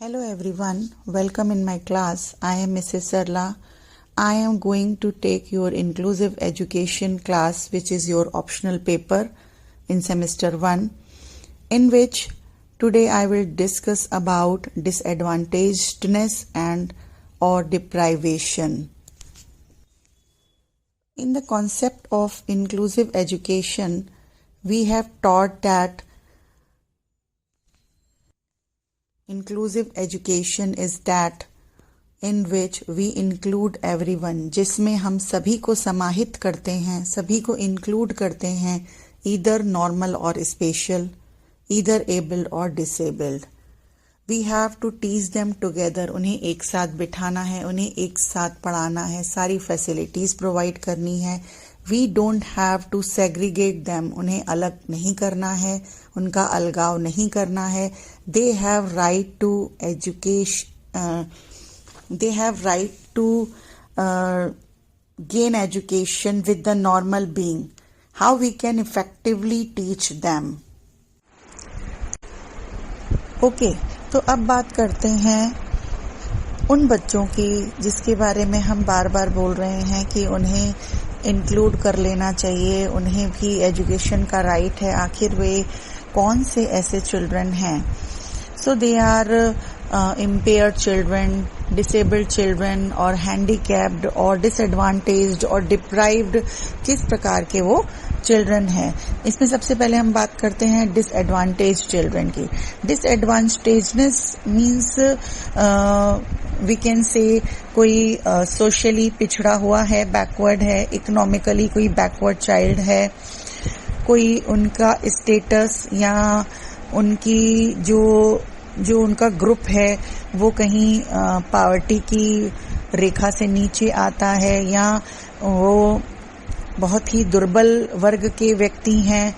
Hello everyone, welcome in my class. I am Mrs. Sarla. I am going to take your inclusive education class, which is your optional paper in semester 1, in which today I will discuss about disadvantagedness and or deprivation. In the concept of inclusive education, we have taught that inclusive education is that in which we include everyone, जिसमें हम सभी को समाहित करते हैं, सभी को include करते हैं, either normal or special, either able or disabled. We have to teach them together. उन्हें एक साथ बिठाना है, उन्हें एक साथ पढ़ाना है, सारी facilities provide करनी है. We don't have to segregate them. उन्हें अलग नहीं करना है, उनका अलगाव नहीं करना है. They have right to education. They have right to gain education with the normal being. How we can effectively teach them. Okay, तो अब बात करते हैं उन बच्चों की जिसके बारे में हम बार बार बोल रहे हैं कि उन्हें इंक्लूड कर लेना चाहिए, उन्हें भी एजुकेशन का राइट है. आखिर वे कौन से ऐसे चिल्ड्रन हैं? So they are impaired children, disabled children और handicapped और disadvantaged और deprived, किस प्रकार के वो चिल्ड्रन हैं. इसमें सबसे पहले हम बात करते हैं disadvantaged चिल्ड्रन की. Disadvantagedness means we can say कोई socially पिछड़ा हुआ है, backward है, economically कोई backward child है, कोई उनका status या उनकी जो उनका ग्रुप है वो कहीं पॉवर्टी की रेखा से नीचे आता है या वो बहुत ही दुर्बल वर्ग के व्यक्ति हैं.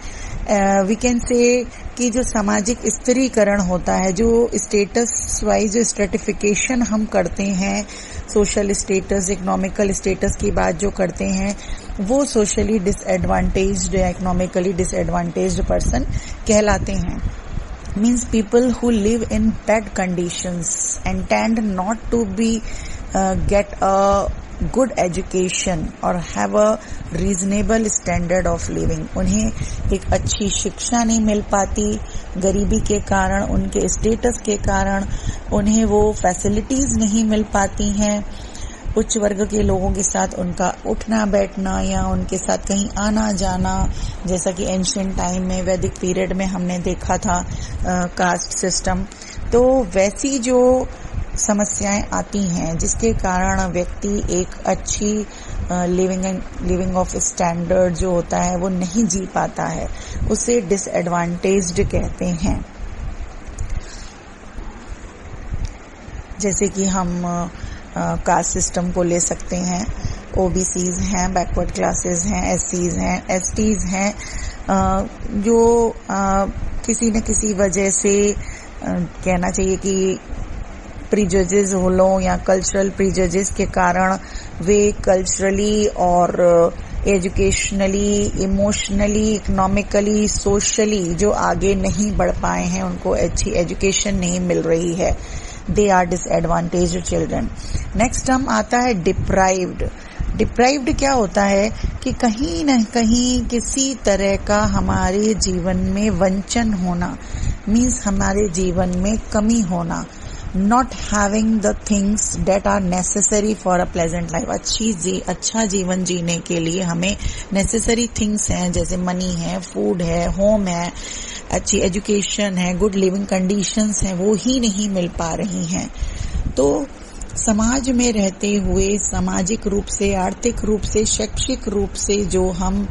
वी कैन से कि जो सामाजिक स्त्रीकरण होता है, जो स्टेटस वाइज जो स्ट्रेटिफिकेशन हम करते हैं, सोशल स्टेटस, इकोनॉमिकल स्टेटस की बात जो करते हैं, वो सोशली डिसएडवांटेज्ड या इकोनॉमिकली डिसएडवांटेज्ड पर्सन कहलाते हैं. Means people who live in bad conditions and tend not to be get a good education or have a reasonable standard of living. उन्हें एक अच्छी शिक्षा नहीं मिल पाती, गरीबी के कारण, उनके स्टेटस के कारण उन्हें वो फैसिलिटीज नहीं मिल पाती हैं. उच्च वर्ग के लोगों के साथ उनका उठना बैठना या उनके साथ कहीं आना जाना, जैसा कि एंशिएंट टाइम में वैदिक पीरियड में हमने देखा था कास्ट सिस्टम, तो वैसी जो समस्याएं आती हैं जिसके कारण व्यक्ति एक अच्छी लिविंग ऑफ स्टैंडर्ड जो होता है वो नहीं जी पाता है, उसे डिसएडवांटेज्ड कहते हैं. जैसे कि हम कास्ट सिस्टम को ले सकते हैं. ओबीसीज हैं, बैकवर्ड क्लासेस हैं, एससीज हैं, एसटीज हैं, जो किसी न किसी वजह से कहना चाहिए कि प्रीजजेस हो लो या कल्चरल प्रीजजेस के कारण वे कल्चरली और एजुकेशनली, इमोशनली, इकोनॉमिकली, सोशली जो आगे नहीं बढ़ पाए हैं, उनको अच्छी एजुकेशन नहीं मिल रही है. They are disadvantaged children. Next term आता है deprived. Deprived क्या होता है कि कहीं न कहीं किसी तरह का हमारे जीवन में वंचन होना, means हमारे जीवन में कमी होना, not having the things that are necessary for a pleasant life. अच्छा जीवन जीने के लिए हमें necessary things हैं, जैसे मनी है, फूड है, होम है, अच्छी एजुकेशन है, गुड लिविंग कंडीशंस हैं, वो ही नहीं मिल पा रही हैं. तो समाज में रहते हुए सामाजिक रूप से, आर्थिक रूप से, शैक्षिक रूप से जो हम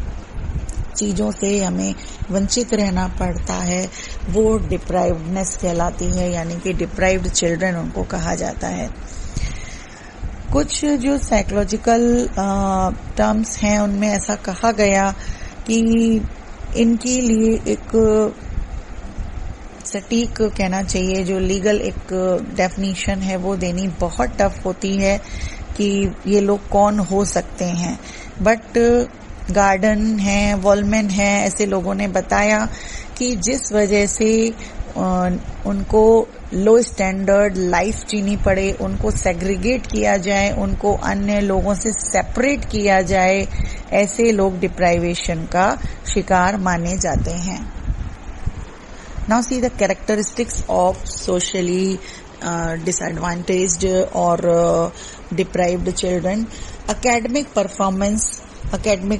चीजों से हमें वंचित रहना पड़ता है वो डिप्राइव्डनेस कहलाती है, यानी कि डिप्राइव्ड चिल्ड्रन उनको कहा जाता है. कुछ जो साइकोलॉजिकल टर्म्स हैं उनमें ऐसा कहा गया कि इनके लिए एक सटीक कहना चाहिए, जो लीगल एक डेफिनेशन है वो देनी बहुत टफ होती है कि ये लोग कौन हो सकते हैं. बट गार्डन है, वॉलमैन है, ऐसे लोगों ने बताया कि जिस वजह से उनको लो स्टैंडर्ड लाइफ जीनी पड़े, उनको सेग्रीगेट किया जाए, उनको अन्य लोगों से सेपरेट किया जाए, ऐसे लोग डिप्राइवेशन का शिकार माने जाते हैं। Now see the characteristics of socially disadvantaged or deprived children. Academic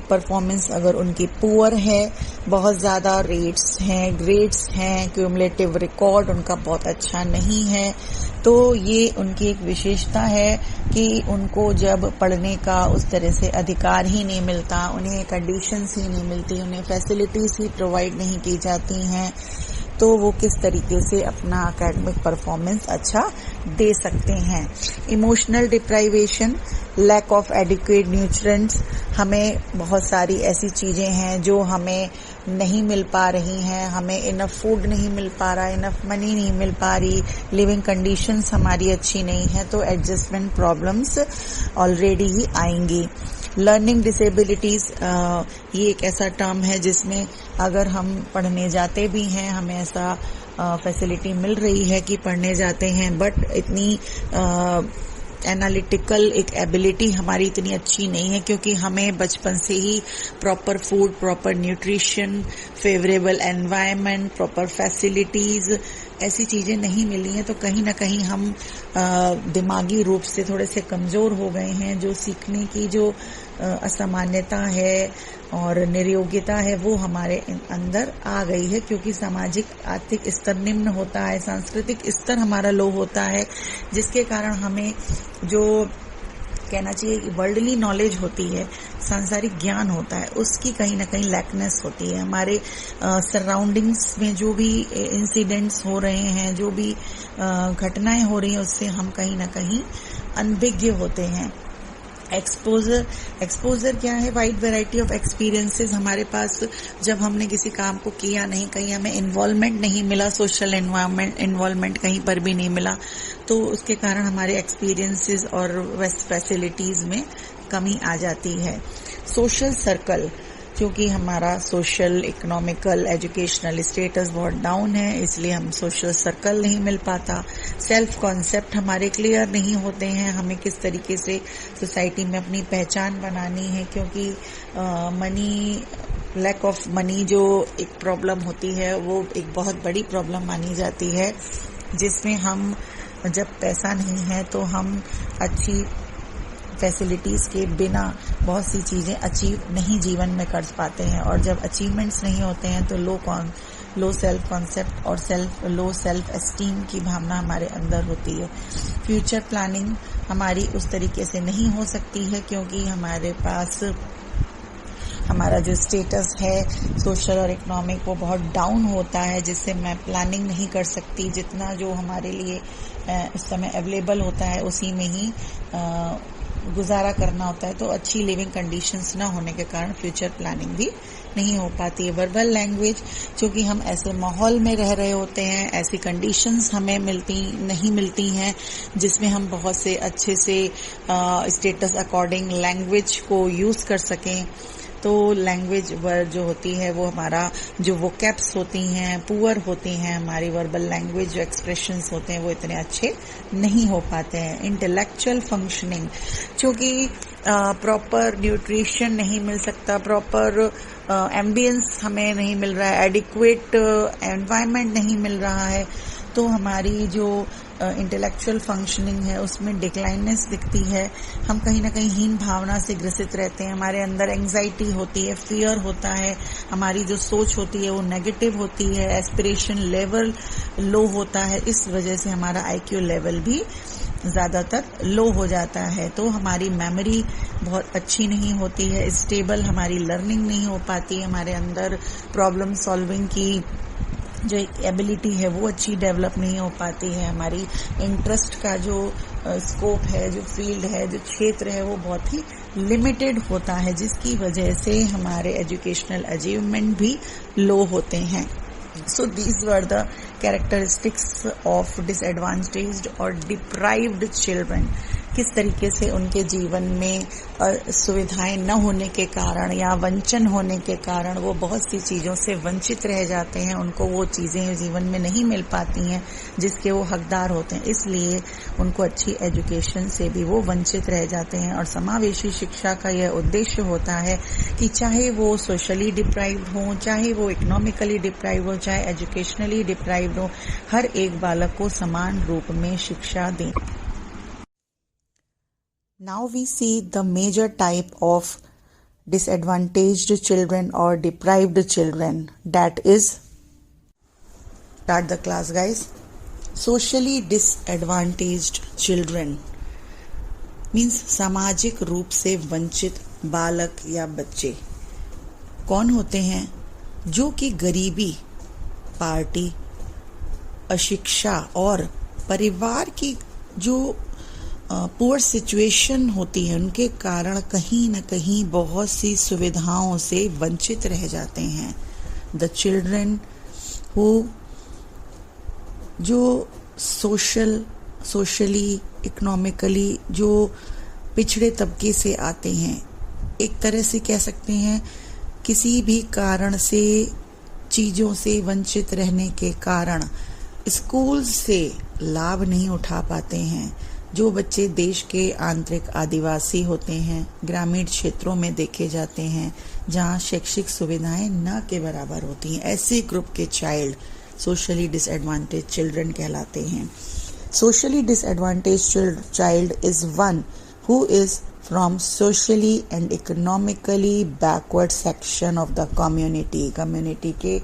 performance अगर उनकी पुअर है, बहुत ज़्यादा ग्रेड्स हैं, क्यूमुलेटिव रिकॉर्ड उनका बहुत अच्छा नहीं है, तो ये उनकी एक विशेषता है कि उनको जब पढ़ने का उस तरह से अधिकार ही नहीं मिलता, उन्हें कंडीशंस ही नहीं मिलती, उन्हें फैसिलिटीज ही प्रोवाइड नहीं की जाती हैं, तो वो किस तरीके से अपना एकेडमिक परफॉर्मेंस अच्छा दे सकते हैं। Emotional deprivation, lack of adequate nutrients, हमें बहुत सारी ऐसी चीजें हैं जो हमें नहीं मिल पा रही हैं, हमें इनफ फूड नहीं मिल पा रहा, इनफ मनी नहीं मिल पा रही, लिविंग कंडीशंस हमारी अच्छी नहीं है, तो एडजस्टमेंट प्रॉब्लम्स ऑलरेडी ही आएंगी। लर्निंग डिसेबिलिटीज, ये एक ऐसा टर्म है जिसमें अगर हम पढ़ने जाते भी हैं, हमें ऐसा फैसिलिटी मिल रही है कि पढ़ने जाते हैं, बट इतनी एनालिटिकल एक एबिलिटी हमारी इतनी अच्छी नहीं है, क्योंकि हमें बचपन से ही proper food, proper nutrition, favourable environment, proper facilities, ऐसी चीजें नहीं मिली हैं, तो कहीं ना कहीं हम दिमागी रूप से थोड़े से कमजोर हो गए हैं। जो सीखने की जो असामान्यता है और निर्योग्यता है वो हमारे अंदर आ गई है, क्योंकि सामाजिक आर्थिक स्तर निम्न होता है, सांस्कृतिक स्तर हमारा लो होता है, जिसके कारण हमें जो कहना चाहिए कि वर्ल्डली नॉलेज होती है, सांसारिक ज्ञान होता है, उसकी कहीं ना कहीं लैकनेस होती है। हमारे सराउंडिंग्स में जो भी इंसिडेंट्स हो रहे हैं, जो भी घटनाएं हो रही हैं, उससे हम कहीं ना कहीं अनभिज्ञ होते हैं। एक्सपोजर क्या है? वाइड वैरायटी ऑफ एक्सपीरियंसेस हमारे पास, जब हमने किसी काम को किया नहीं, कहीं हमें इन्वॉल्वमेंट नहीं मिला, सोशल इन्वॉल्वमेंट कहीं पर भी नहीं मिला, तो उसके कारण हमारे एक्सपीरियंसेस और फैसिलिटीज में कमी आ जाती है। सोशल सर्कल, क्योंकि हमारा सोशल, इकोनॉमिकल, एजुकेशनल स्टेटस बहुत डाउन है, इसलिए हम सोशल सर्कल नहीं मिल पाता। सेल्फ कॉन्सेप्ट हमारे क्लियर नहीं होते हैं, हमें किस तरीके से सोसाइटी में अपनी पहचान बनानी है, क्योंकि लैक ऑफ मनी जो एक प्रॉब्लम होती है, वो एक बहुत बड़ी प्रॉब्लम मानी जाती है, जिसमें हम जब पैसा नहीं है तो हम अच्छी फैसिलिटीज के बिना बहुत सी चीजें अचीव नहीं जीवन में कर पाते हैं, और जब अचीवमेंट्स नहीं होते हैं तो लो सेल्फ कॉन्सेप्ट और लो सेल्फ एस्टीम की भावना हमारे अंदर होती है। फ्यूचर प्लानिंग हमारी उस तरीके से नहीं हो सकती है, क्योंकि हमारे पास हमारा जो स्टेटस है सोशल और इकोनॉमिक वो बहुत डाउन होता है, जिससे मैं प्लानिंग नहीं कर सकती। जितना जो हमारे लिए इस समय अवेलेबल होता है उसी में ही गुजारा करना होता है, तो अच्छी लिविंग कंडीशंस ना होने के कारण फ्यूचर प्लानिंग भी नहीं हो पाती है। वर्बल लैंग्वेज, क्योंकि हम ऐसे माहौल में रह रहे होते हैं, ऐसी कंडीशंस हमें नहीं मिलती हैं जिसमें हम बहुत से अच्छे से स्टेटस अकॉर्डिंग लैंग्वेज को यूज कर सकें, तो लैंग्वेज जो होती है वो हमारा जो वोकैब्स होती हैं पुअर होती हैं, हमारी वर्बल लैंग्वेज जो एक्सप्रेशंस होते हैं वो इतने अच्छे नहीं हो पाते हैं। इंटेलेक्चुअल फंक्शनिंग, क्योंकि प्रॉपर न्यूट्रिशन नहीं मिल सकता, प्रॉपर एम्बियंस हमें नहीं मिल रहा है, एडिक्वेट एनवायरनमेंट नहीं मिल रहा है, तो हमारी जो इंटेलेक्चुअल फंक्शनिंग है उसमें डिक्लाइनेस दिखती है। हम कहीं ना कहीं हीन भावना से ग्रसित रहते हैं, हमारे अंदर एंग्जाइटी होती है, फियर होता है, हमारी जो सोच होती है वो नेगेटिव होती है, एस्पिरेशन लेवल लो होता है, इस वजह से हमारा आईक्यू लेवल भी ज्यादातर लो हो जाता है, तो हमारी मेमोरी बहुत अच्छी नहीं होती है, स्टेबल हमारी लर्निंग नहीं हो पाती, हमारे अंदर प्रॉब्लम सॉल्विंग की जो एक एबिलिटी है वो अच्छी डेवलप नहीं हो पाती है, हमारी इंटरेस्ट का जो स्कोप है, जो फील्ड है, जो क्षेत्र है वो बहुत ही लिमिटेड होता है, जिसकी वजह से हमारे एजुकेशनल अचीवमेंट भी लो होते हैं। So these were the characteristics of disadvantaged or deprived children. किस तरीके से उनके जीवन में सुविधाएं न होने के कारण या वंचन होने के कारण वो बहुत सी चीज़ों से वंचित रह जाते हैं, उनको वो चीज़ें जीवन में नहीं मिल पाती हैं जिसके वो हकदार होते हैं, इसलिए उनको अच्छी एजुकेशन से भी वो वंचित रह जाते हैं। और समावेशी शिक्षा का यह उद्देश्य होता है कि चाहे वो सोशली डिप्राइव्ड हो, चाहे वो इकोनॉमिकली डिप्राइव्ड हो, चाहे एजुकेशनली डिप्राइव्ड हो, हर एक बालक को समान रूप में शिक्षा दें। Now we see the major type of disadvantaged children or deprived children, that is, start the class guys. Socially disadvantaged children means सामाजिक रूप से वंचित बालक या बच्चे कौन होते हैं? जो कि गरीबी, पार्टी, अशिक्षा और परिवार की जो पुअर सिचुएशन होती है उनके कारण कहीं न कहीं बहुत सी सुविधाओं से वंचित रह जाते हैं। द चिल्ड्रन हु जो सोशली इकोनॉमिकली जो पिछड़े तबके से आते हैं, एक तरह से कह सकते हैं किसी भी कारण से चीज़ों से वंचित रहने के कारण स्कूल से लाभ नहीं उठा पाते हैं। जो बच्चे देश के आंतरिक आदिवासी होते हैं, ग्रामीण क्षेत्रों में देखे जाते हैं जहां शैक्षिक सुविधाएं न के बराबर होती हैं, ऐसे ग्रुप के चाइल्ड सोशली डिसएडवांटेज चिल्ड्रन कहलाते हैं। Socially disadvantage child is one who is from socially and economically backward section of the community के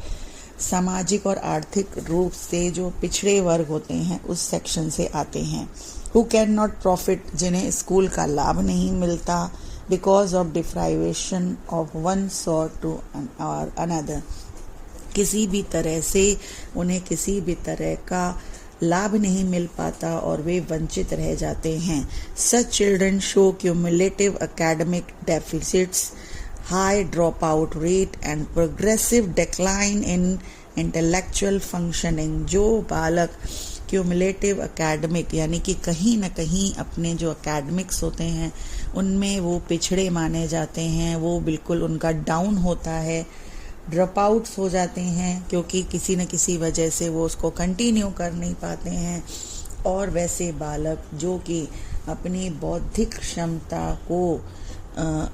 सामाजिक और आर्थिक रूप से जो पिछड़े वर्ग होते हैं उस सेक्शन से आते हैं। Who cannot profit, जिन्हें स्कूल का लाभ नहीं मिलता because of deprivation of one sort to or another, किसी भी तरह से उन्हें किसी भी तरह का लाभ नहीं मिल पाता और वे वंचित रह जाते हैं। Such children show cumulative academic deficits, high dropout rate and progressive decline in intellectual functioning। जो बालक क्यूमुलेटिव एकेडमिक यानी कि कहीं न कहीं अपने जो एकेडमिक्स होते हैं उनमें वो पिछड़े माने जाते हैं, वो बिल्कुल उनका डाउन होता है, ड्रॉप आउट्स हो जाते हैं क्योंकि किसी न किसी वजह से वो उसको कंटिन्यू कर नहीं पाते हैं। और वैसे बालक जो कि अपनी बौद्धिक क्षमता को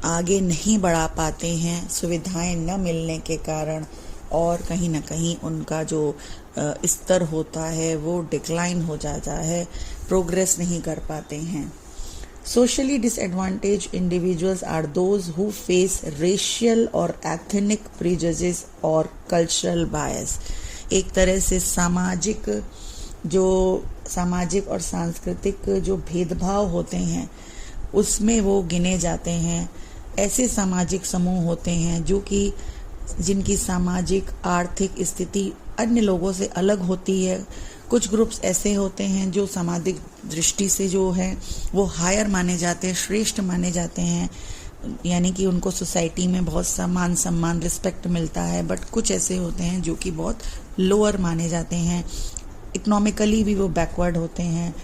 आगे नहीं बढ़ा पाते हैं सुविधाएं न मिलने के कारण, और कहीं ना कहीं उनका जो स्तर होता है वो डिक्लाइन हो जाता है, प्रोग्रेस नहीं कर पाते हैं। Socially disadvantage individuals are those who face racial और एथनिक प्रेजुडिस और कल्चरल बायस। एक तरह से सामाजिक और सांस्कृतिक जो भेदभाव होते हैं उसमें वो गिने जाते हैं। ऐसे सामाजिक समूह होते हैं जो कि जिनकी सामाजिक आर्थिक स्थिति अन्य लोगों से अलग होती है। कुछ ग्रुप्स ऐसे होते हैं जो सामाजिक दृष्टि से जो है वो हायर माने जाते हैं, श्रेष्ठ माने जाते हैं, यानी कि उनको सोसाइटी में बहुत सम्मान रिस्पेक्ट मिलता है। बट कुछ ऐसे होते हैं जो कि बहुत लोअर माने जाते हैं, इकोनॉमिकली भी वो बैकवर्ड होते हैं,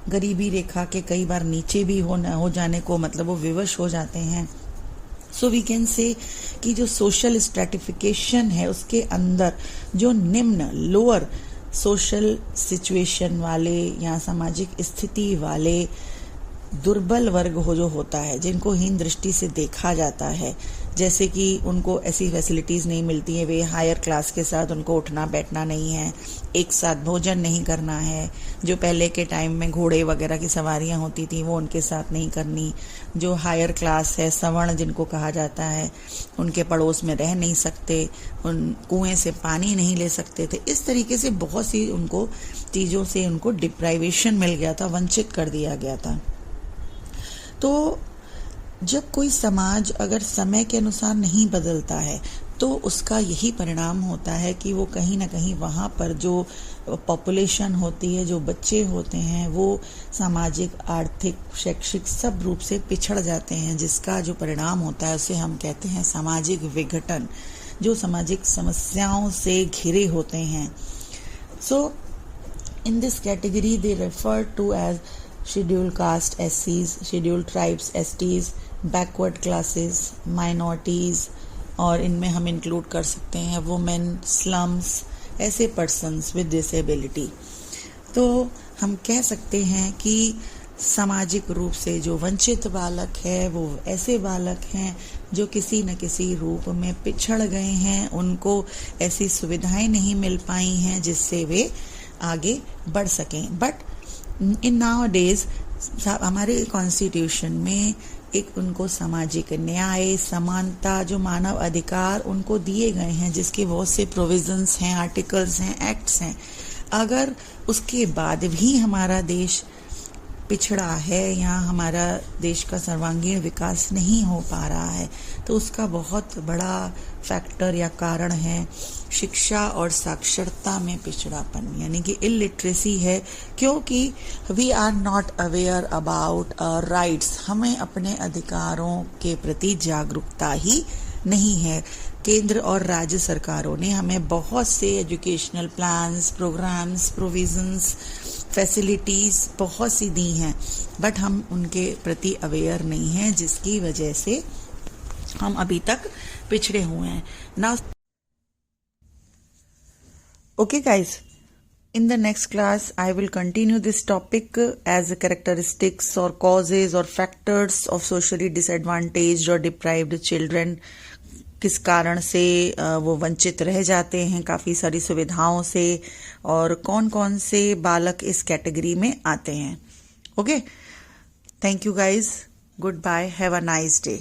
गरीबी रेखा के कई बार नीचे भी हो जाने को मतलब वो विवश हो जाते हैं। सो वी कैन से कि जो सोशल स्ट्रैटिफिकेशन है उसके अंदर जो निम्न लोअर सोशल सिचुएशन वाले या सामाजिक स्थिति वाले दुर्बल वर्ग जो होता है, जिनको हीन दृष्टि से देखा जाता है, जैसे कि उनको ऐसी फैसिलिटीज़ नहीं मिलती है, वे हायर क्लास के साथ उनको उठना बैठना नहीं है, एक साथ भोजन नहीं करना है, जो पहले के टाइम में घोड़े वगैरह की सवारियां होती थी वो उनके साथ नहीं करनी, जो हायर क्लास है सवर्ण जिनको कहा जाता है उनके पड़ोस में रह नहीं सकते, उन कुएं से पानी नहीं ले सकते थे। इस तरीके से बहुत सी उनको चीज़ों से उनको डिप्राइवेशन मिल गया था, वंचित कर दिया गया था। तो जब कोई समाज अगर समय के अनुसार नहीं बदलता है तो उसका यही परिणाम होता है कि वो कहीं ना कहीं वहाँ पर जो पॉपुलेशन होती है, जो बच्चे होते हैं, वो सामाजिक, आर्थिक, शैक्षिक सब रूप से पिछड़ जाते हैं, जिसका जो परिणाम होता है उसे हम कहते हैं सामाजिक विघटन, जो सामाजिक समस्याओं से घिरे होते हैं। So in this category they refer to as scheduled caste SCs, scheduled tribes STs, backward classes, minorities, और इनमें हम इंक्लूड कर सकते हैं वुमेन, स्लम्स, ऐसे पर्सन्स विद डिसेबिलिटी। तो हम कह सकते हैं कि सामाजिक रूप से जो वंचित बालक है वो ऐसे बालक हैं जो किसी न किसी रूप में पिछड़ गए हैं, उनको ऐसी सुविधाएं नहीं मिल पाई हैं जिससे वे आगे बढ़ सकें। बट इन नाउ डेज हमारे कॉन्स्टिट्यूशन में एक उनको सामाजिक न्याय, समानता, जो मानव अधिकार उनको दिए गए हैं, जिसके बहुत से प्रोविजंस हैं, आर्टिकल्स हैं, एक्ट्स हैं। अगर उसके बाद भी हमारा देश पिछड़ा है या हमारा देश का सर्वांगीण विकास नहीं हो पा रहा है, तो उसका बहुत बड़ा फैक्टर या कारण है शिक्षा और साक्षरता में पिछड़ापन, यानी कि इलिटरेसी है, क्योंकि we are not aware about our rights. हमें अपने अधिकारों के प्रति जागरूकता ही नहीं है। केंद्र और राज्य सरकारों ने हमें बहुत से educational plans, programmes, provisions, facilities बहुत सी दी हैं, बट हम उनके प्रति अवेयर नहीं हैं, जिसकी वजह से हम अभी तक पिछड़े हुए हैं। Now okay guys, in the next class I will continue this topic as characteristics or causes or factors of socially disadvantaged or deprived children। किस कारण से वो वंचित रह जाते हैं काफ़ी सारी सुविधाओं से, और कौन कौन से बालक इस कैटेगरी में आते हैं। Okay, thank you guys, goodbye, have a nice day.